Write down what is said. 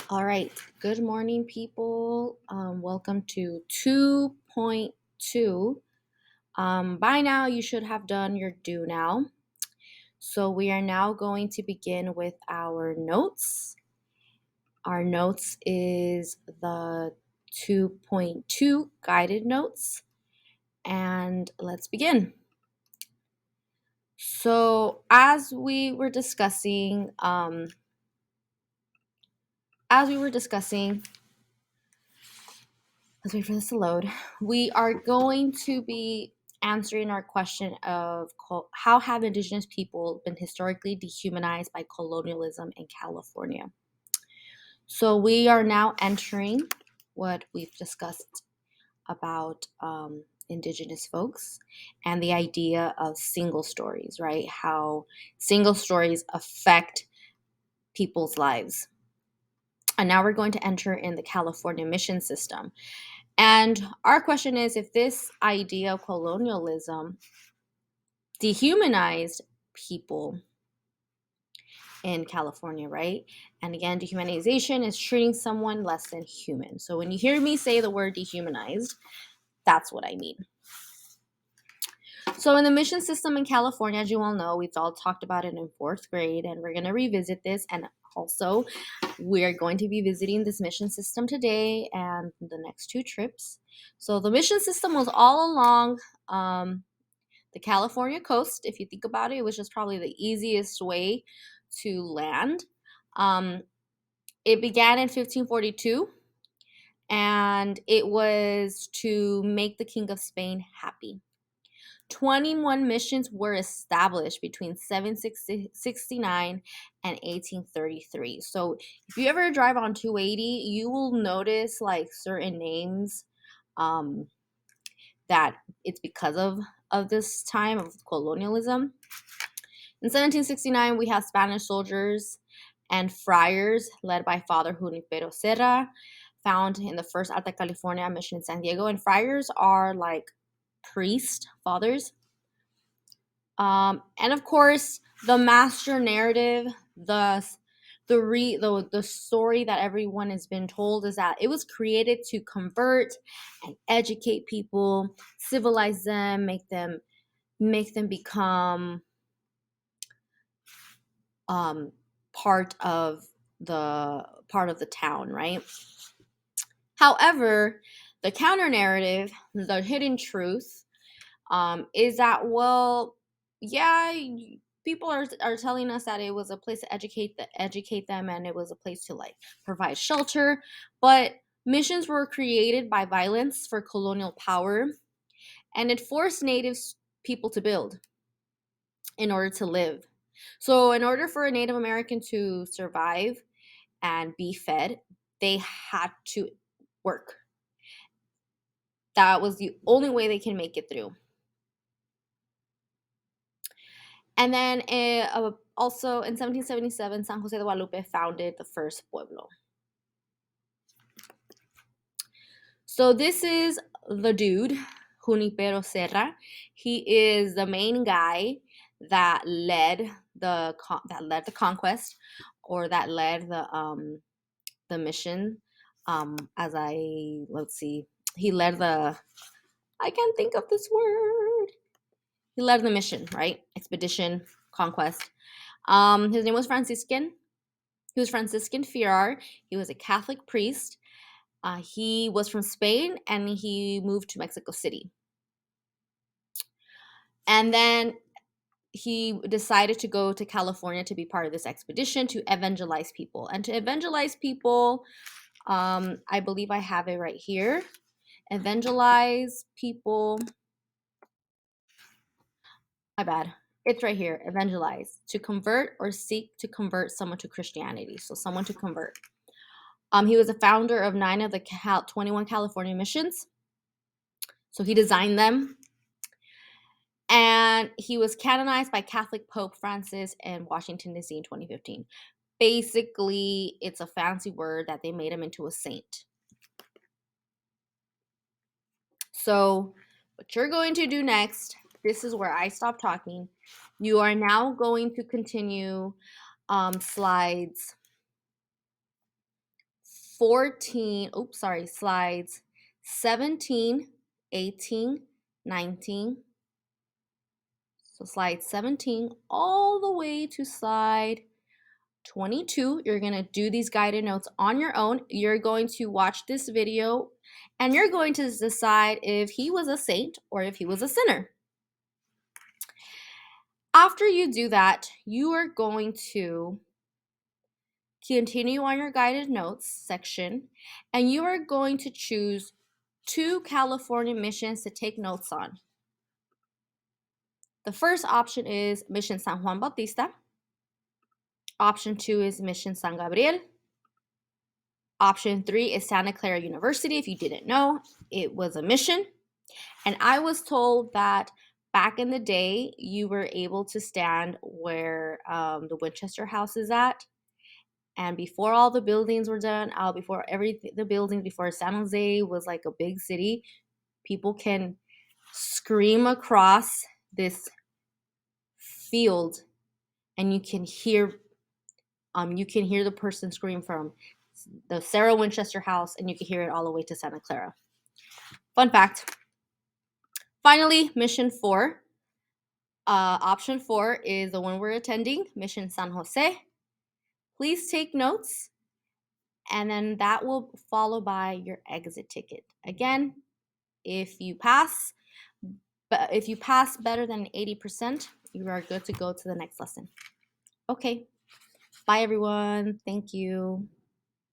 All right. Good morning, people. Welcome to 2.2. By now, you should have done your due now. So, we are now going to begin with our notes. Our notes is the 2.2 guided notes. And let's begin. So, let's wait for this to load. We are going to be answering our question of how have indigenous people been historically dehumanized by colonialism in California. So we are now entering what we've discussed about indigenous folks and the idea of single stories, right? How single stories affect people's lives. And now we're going to enter in the California mission system. And our question is if this idea of colonialism dehumanized people in California, right? And again, dehumanization is treating someone less than human. So when you hear me say the word dehumanized, that's what I mean. So in the mission system in California, as you all know, we've all talked about it in fourth grade, and we're going to revisit this. And also, we're going to be visiting this mission system today and the next two trips. So the mission system was all along the California coast. If you think about it, it was just probably the easiest way to land. It began in 1542, and it was to make the King of Spain happy. 21 missions were established between 769 and 1833. So if you ever drive on 280, you will notice like certain names that it's because of this time of colonialism. In 1769, we have Spanish soldiers and friars led by Father Junipero Serra, found in the first Alta California mission in San Diego. And friars are like priest fathers. And of course, the master narrative, the story that everyone has been told is that it was created to convert and educate people, civilize them, make them become part of the town, right? However, the counter narrative, the hidden truth, is that, well, yeah, people are telling us that it was a place to educate them, and it was a place to like provide shelter, but missions were created by violence for colonial power, and it forced native people to build in order to live. So in order for a Native American to survive and be fed, they had to work. That was the only way they can make it through. And then also in 1777, San Jose de Guadalupe founded the first pueblo. So this is the dude, Junipero Serra. He is the main guy that led the conquest, or that led the mission. Let's see, he led the, I can't think of this word. He led the mission, right? Expedition, conquest. His name was Franciscan. He was Franciscan Ferrer. He was a Catholic priest. He was from Spain, and he moved to Mexico City. And then he decided to go to California to be part of this expedition to evangelize people. And to evangelize people, I believe I have it right here. Evangelize people. My bad. It's right here. Evangelize. To convert or seek to convert someone to Christianity. So someone to convert. He was a founder of 9 of the 21 California missions. So he designed them. And he was canonized by Catholic Pope Francis in Washington, D.C. in 2015. Basically, it's a fancy word that they made him into a saint. So what you're going to do next, this is where I stop talking. You are now going to continue slides slides 17, 18, 19. So slide 17 all the way to slide 22. You're going to do these guided notes on your own. You're going to watch this video and you're going to decide if he was a saint or if he was a sinner. After you do that, you are going to continue on your guided notes section, and you are going to choose 2 California missions to take notes on. The first option is Mission San Juan Bautista. Option 2 is Mission San Gabriel. Option 3 is Santa Clara University. If you didn't know, it was a mission. And I was told that back in the day, you were able to stand where the Winchester House is at. And before all the buildings were done, before San Jose was like a big city, people can scream across this field, and you can hear the person scream from the Sarah Winchester House, and you can hear it all the way to Santa Clara. Fun fact. Finally, Mission 4. Option 4 is the one we're attending, Mission San Jose. Please take notes, and then that will follow by your exit ticket. Again, if you pass better than 80%, you are good to go to the next lesson. Okay, bye everyone. Thank you.